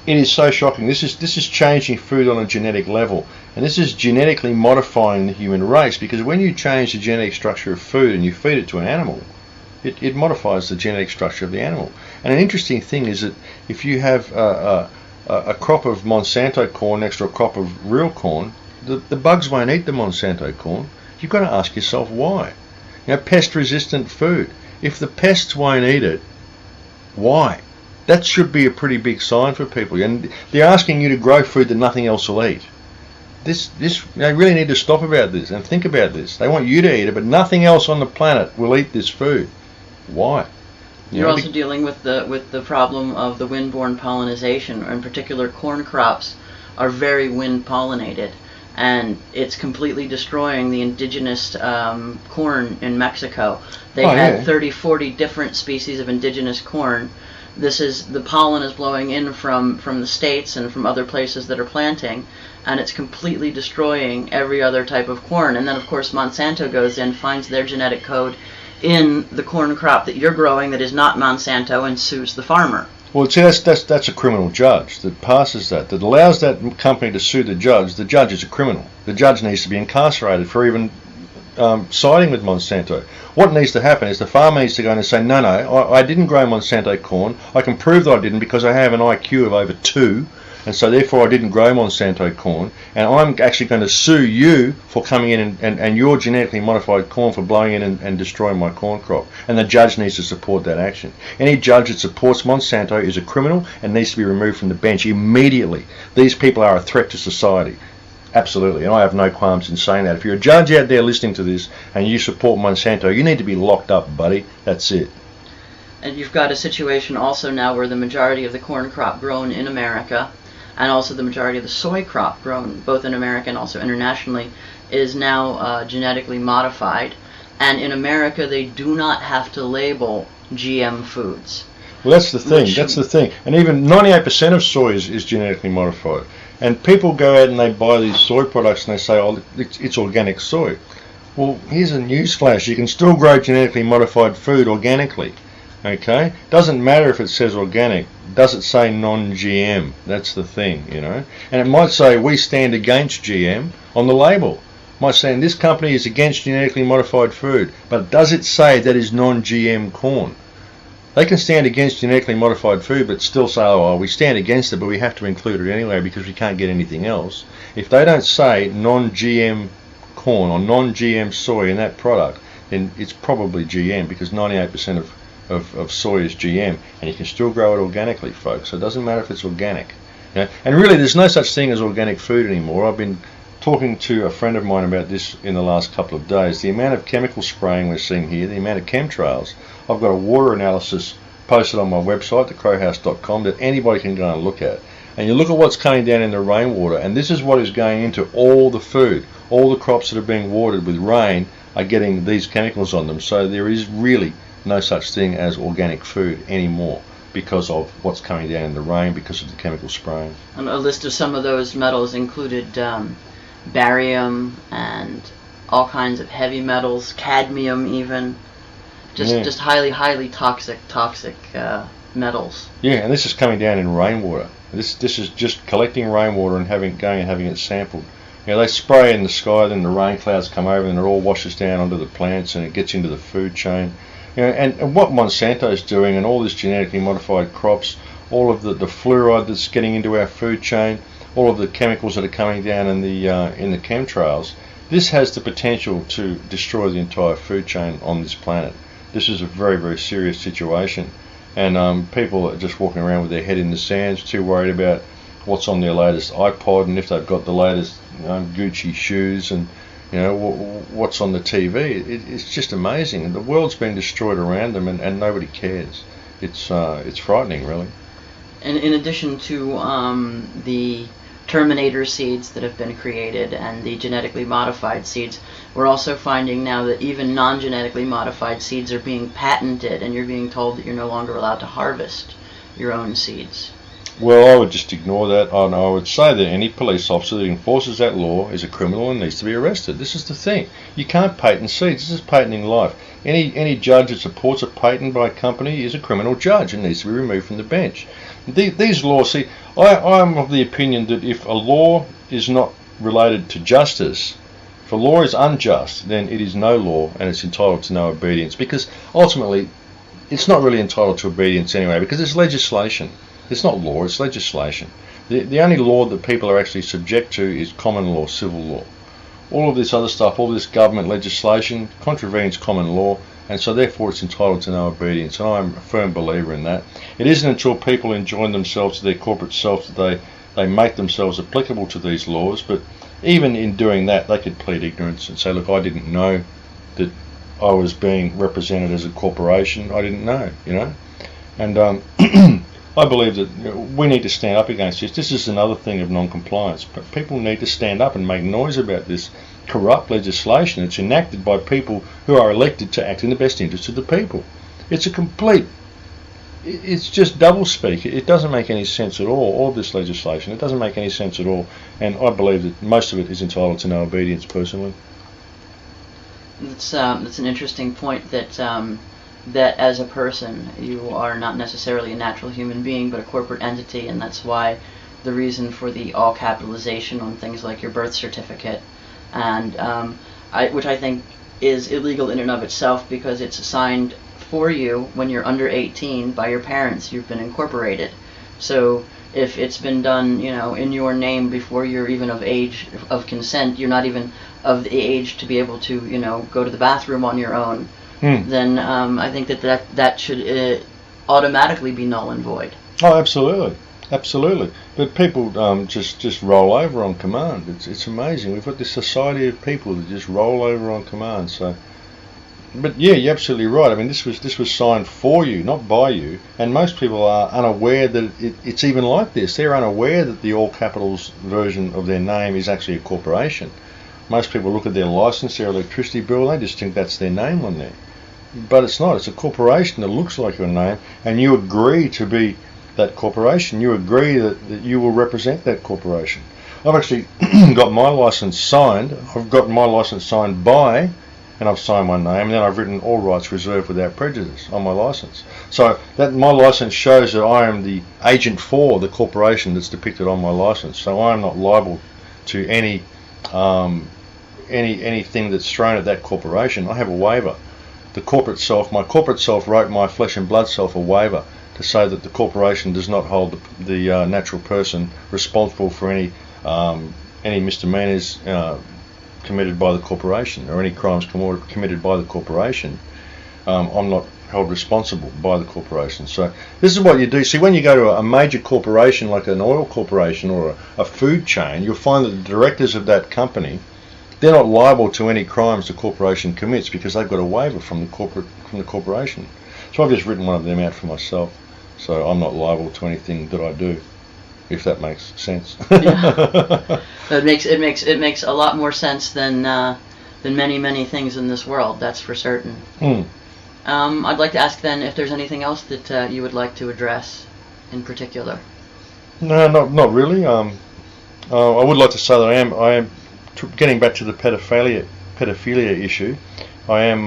It is so shocking. This is changing food on a genetic level, and this is genetically modifying the human race, because when you change the genetic structure of food and you feed it to an animal, it modifies the genetic structure of the animal. And an interesting thing is that if you have a crop of Monsanto corn next to a crop of real corn, the bugs won't eat the Monsanto corn. You've got to ask yourself why. Pest-resistant food. If the pests won't eat it, why? That should be a pretty big sign for people. And they're asking you to grow food that nothing else will eat. They really need to stop about this and think about this. They want you to eat it, but nothing else on the planet will eat this food. Why? You're also dealing with the problem of the wind-borne pollination. In particular, corn crops are very wind-pollinated, and it's completely destroying the indigenous corn in Mexico. They had 30, 40 different species of indigenous corn. The pollen is blowing in from the States and from other places that are planting, and it's completely destroying every other type of corn. And then, of course, Monsanto goes in, finds their genetic code in the corn crop that you're growing that is not Monsanto, and sues the farmer. Well, see, that's a criminal judge that passes that allows that company to sue the judge. The judge is a criminal. The judge needs to be incarcerated for even siding with Monsanto. What needs to happen is the farmer needs to go in and say, no, I didn't grow Monsanto corn. I can prove that I didn't because I have an IQ of over 2, and so therefore I didn't grow Monsanto corn, and I'm actually going to sue you for coming in and your genetically modified corn for blowing in and destroying my corn crop. And the judge needs to support that action. Any judge that supports Monsanto is a criminal and needs to be removed from the bench immediately. These people are a threat to society. Absolutely, and I have no qualms in saying that. If you're a judge out there listening to this and you support Monsanto, you need to be locked up, buddy. That's it. And you've got a situation also now where the majority of the corn crop grown in America, and also the majority of the soy crop grown both in America and also internationally, is now genetically modified. And in America, they do not have to label GM foods. Well, that's the thing. And even 98% of soy is genetically modified. And people go out and they buy these soy products and they say, oh, it's organic soy. Well, here's a newsflash. You can still grow genetically modified food organically. Okay? Doesn't matter if it says organic. Does it say non-GM? That's the thing, And it might say, we stand against GM on the label. It might say, this company is against genetically modified food. But does it say that is non-GM corn? They can stand against genetically modified food but still say, oh, we stand against it, but we have to include it anyway because we can't get anything else. If they don't say non-GM corn or non-GM soy in that product, then it's probably GM, because 98% of soy is GM, and you can still grow it organically, folks. So it doesn't matter if it's organic. And really, there's no such thing as organic food anymore. I've been talking to a friend of mine about this in the last couple of days. The amount of chemical spraying we're seeing here, the amount of chemtrails. I've got a water analysis posted on my website, thecrowhouse.com, that anybody can go and look at. And you look at what's coming down in the rainwater, and this is what is going into all the food. All the crops that are being watered with rain are getting these chemicals on them. So there is really no such thing as organic food anymore because of what's coming down in the rain, because of the chemical spraying. And a list of some of those metals included barium and all kinds of heavy metals, cadmium even. Just highly toxic metals. Yeah, and this is coming down in rainwater. This is just collecting rainwater and having it sampled. They spray in the sky, then the rain clouds come over and it all washes down onto the plants and it gets into the food chain. And what Monsanto's doing, and all this genetically modified crops, all of the fluoride that's getting into our food chain, all of the chemicals that are coming down in the chemtrails, this has the potential to destroy the entire food chain on this planet. This is a very, very serious situation, and people are just walking around with their head in the sands, too worried about what's on their latest iPod and if they've got the latest Gucci shoes and what's on the TV. It's just amazing. The world's being destroyed around them, and nobody cares. It's frightening, really. And in addition to the Terminator seeds that have been created and the genetically modified seeds, we're also finding now that even non-genetically modified seeds are being patented, and you're being told that you're no longer allowed to harvest your own seeds. Well, I would just ignore that, and I would say that any police officer that enforces that law is a criminal and needs to be arrested. This is the thing. You can't patent seeds. This is patenting life. Any judge that supports a patent by a company is a criminal judge and needs to be removed from the bench. these laws, see, I'm of the opinion that if a law is not related to justice, if a law is unjust, then it is no law and it's entitled to no obedience, because ultimately it's not really entitled to obedience anyway, because it's legislation. It's not law, it's legislation. The only law that people are actually subject to is common law, civil law. All of this other stuff, all this government legislation contravenes common law, and so therefore it's entitled to no obedience, and I'm a firm believer in that. It isn't until people enjoin themselves to their corporate self that they make themselves applicable to these laws, but even in doing that they could plead ignorance and say, look, I didn't know that I was being represented as a corporation. I didn't know, you know. And I believe that we need to stand up against this. This is another thing of non-compliance. But people need to stand up and make noise about this corrupt legislation. It's enacted by people who are elected to act in the best interest of the people. It's a complete, it's just doublespeak. It doesn't make any sense at all of this legislation. It doesn't make any sense at all. And I believe that most of it is entitled to no obedience, personally. That's an interesting point, that as a person you are not necessarily a natural human being but a corporate entity, and that's why the reason for the all capitalization on things like your birth certificate, and which I think is illegal in and of itself, because it's signed for you when you're under 18 by your parents. You've been incorporated. So if it's been done, you know, in your name before you're even of age of consent, you're not even of the age to be able to, you know, go to the bathroom on your own, then I think that should automatically be null and void. Oh, absolutely, absolutely. But people just roll over on command. It's amazing. We've got this society of people that just roll over on command. So, but yeah, you're absolutely right. I mean, this was signed for you, not by you. And most people are unaware that it's even like this. They're unaware that the all capitals version of their name is actually a corporation. Most people look at their license, their electricity bill, they just think that's their name on there. But it's not. It's a corporation that looks like your name, and you agree to be that corporation. You agree that you will represent that corporation. I've actually got my license signed. I've got my license signed by, and I've signed my name, and then I've written all rights reserved without prejudice on my license. So that my license shows that I am the agent for the corporation that's depicted on my license. So I am not liable to anything that's thrown at that corporation. I have a waiver. The corporate self, my corporate self wrote my flesh and blood self a waiver to say that the corporation does not hold the natural person responsible for any misdemeanors committed by the corporation, or any crimes committed by the corporation. I'm not held responsible by the corporation. So this is what you do. See, when you go to a major corporation like an oil corporation or a food chain, you'll find that the directors of that company, they're not liable to any crimes the corporation commits, because they've got a waiver from the corporation. So I've just written one of them out for myself. So I'm not liable to anything that I do, if that makes sense. Yeah. It makes a lot more sense than many things in this world. That's for certain. I'd like to ask then if there's anything else that you would like to address in particular. No, not really. I would like to say that I am getting back to the pedophilia issue. I am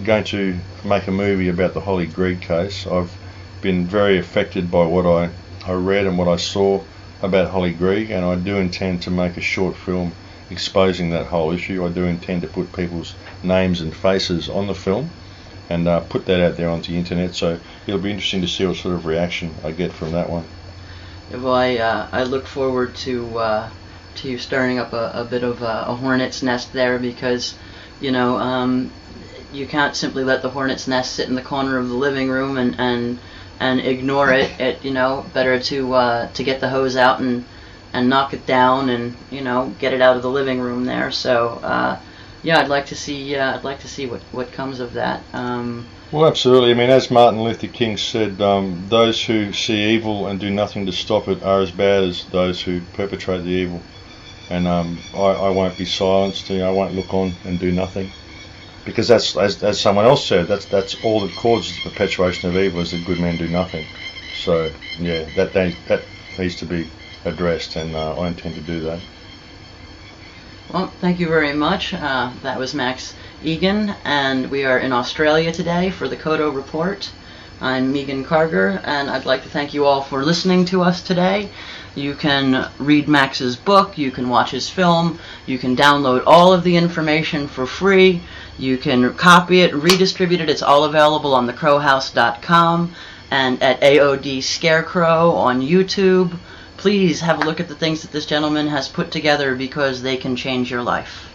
going to make a movie about the Holly Greig case. I've been very affected by what I read and what I saw about Holly Greig, and I do intend to make a short film exposing that whole issue. I do intend to put people's names and faces on the film and put that out there onto the internet, so it'll be interesting to see what sort of reaction I get from that one. Well, I look forward to you stirring up a bit of a hornet's nest there, because you know you can't simply let the hornet's nest sit in the corner of the living room and ignore it. You know, better to get the hose out and knock it down and, you know, get it out of the living room there. So yeah, I'd like to see what comes of that. Well, absolutely. I mean, as Martin Luther King said, those who see evil and do nothing to stop it are as bad as those who perpetrate the evil. And I won't be silenced. You know, I won't look on and do nothing, because that's, as someone else said, that's all that causes the perpetuation of evil, is that good men do nothing. So yeah, that needs to be addressed, and I intend to do that. Well, thank you very much. That was Max Igan, and we are in Australia today for the COTO Report. I'm Megan Carger, and I'd like to thank you all for listening to us today. You can read Max's book, you can watch his film, you can download all of the information for free, you can copy it, redistribute it. It's all available on thecrowhouse.com and at AOD Scarecrow on YouTube. Please have a look at the things that this gentleman has put together because they can change your life.